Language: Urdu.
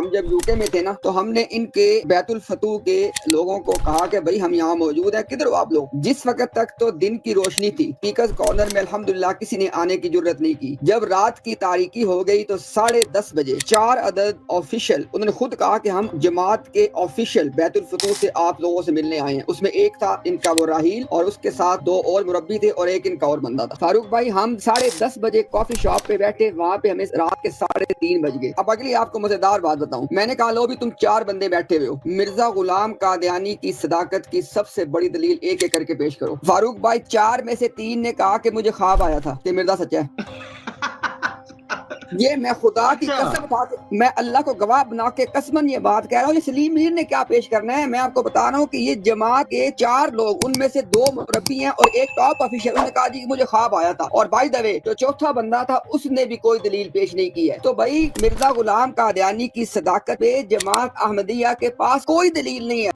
ہم جب UK میں تھے نا تو ہم نے ان کے بیت الفتوح کے لوگوں کو کہا کہ بھائی ہم یہاں موجود ہیں، کدھر ہو آپ لوگ؟ جس وقت تک تو دن کی روشنی تھی اسپیکرز کارنر میں الحمدللہ کسی نے آنے کی جرت نہیں کی۔ جب رات کی تاریکی ہو گئی تو 10:30 بجے 4 عدد آفیشل، انہوں نے خود کہا کہ ہم جماعت کے آفیشل بیت الفتوح سے آپ لوگوں سے ملنے آئے ہیں۔ اس میں ایک تھا ان کا وہ راہیل، اور اس کے ساتھ 2 اور مربی تھے اور ایک ان کا اور بندہ تھا۔ فاروق بھائی ہم 10:30 بجے کافی شاپ پہ بیٹھے، وہاں پہ ہمیں رات کے 3:30 بج گئے۔ اب اگلی آپ کو مزیدار بات بتاؤں، میں نے کہا لو بھی تم 4 بندے بیٹھے ہوئے ہو، مرزا غلام قادیانی کی صداقت کی سب سے بڑی دلیل ایک ایک کر کے پیش کرو۔ فاروق بھائی 4 میں سے 3 نے کہا کہ مجھے خواب آیا تھا کہ مرزا سچا ہے۔ یہ میں خدا کی قسم کھا کے، میں اللہ کو گواہ بنا کے قسمن یہ بات کہہ رہا ہوں۔ یہ سلیم میر نے کیا پیش کرنا ہے؟ میں آپ کو بتا رہا ہوں کہ یہ جماعت کے 4 لوگ، ان میں سے 2 مربی ہیں اور ایک ٹاپ آفیشل، انہوں نے کہا جی مجھے خواب آیا تھا، اور بائی دا وے جو چوتھا بندہ تھا اس نے بھی کوئی دلیل پیش نہیں کی ہے۔ تو بھائی مرزا غلام قادیانی کی صداقت پہ جماعت احمدیہ کے پاس کوئی دلیل نہیں ہے۔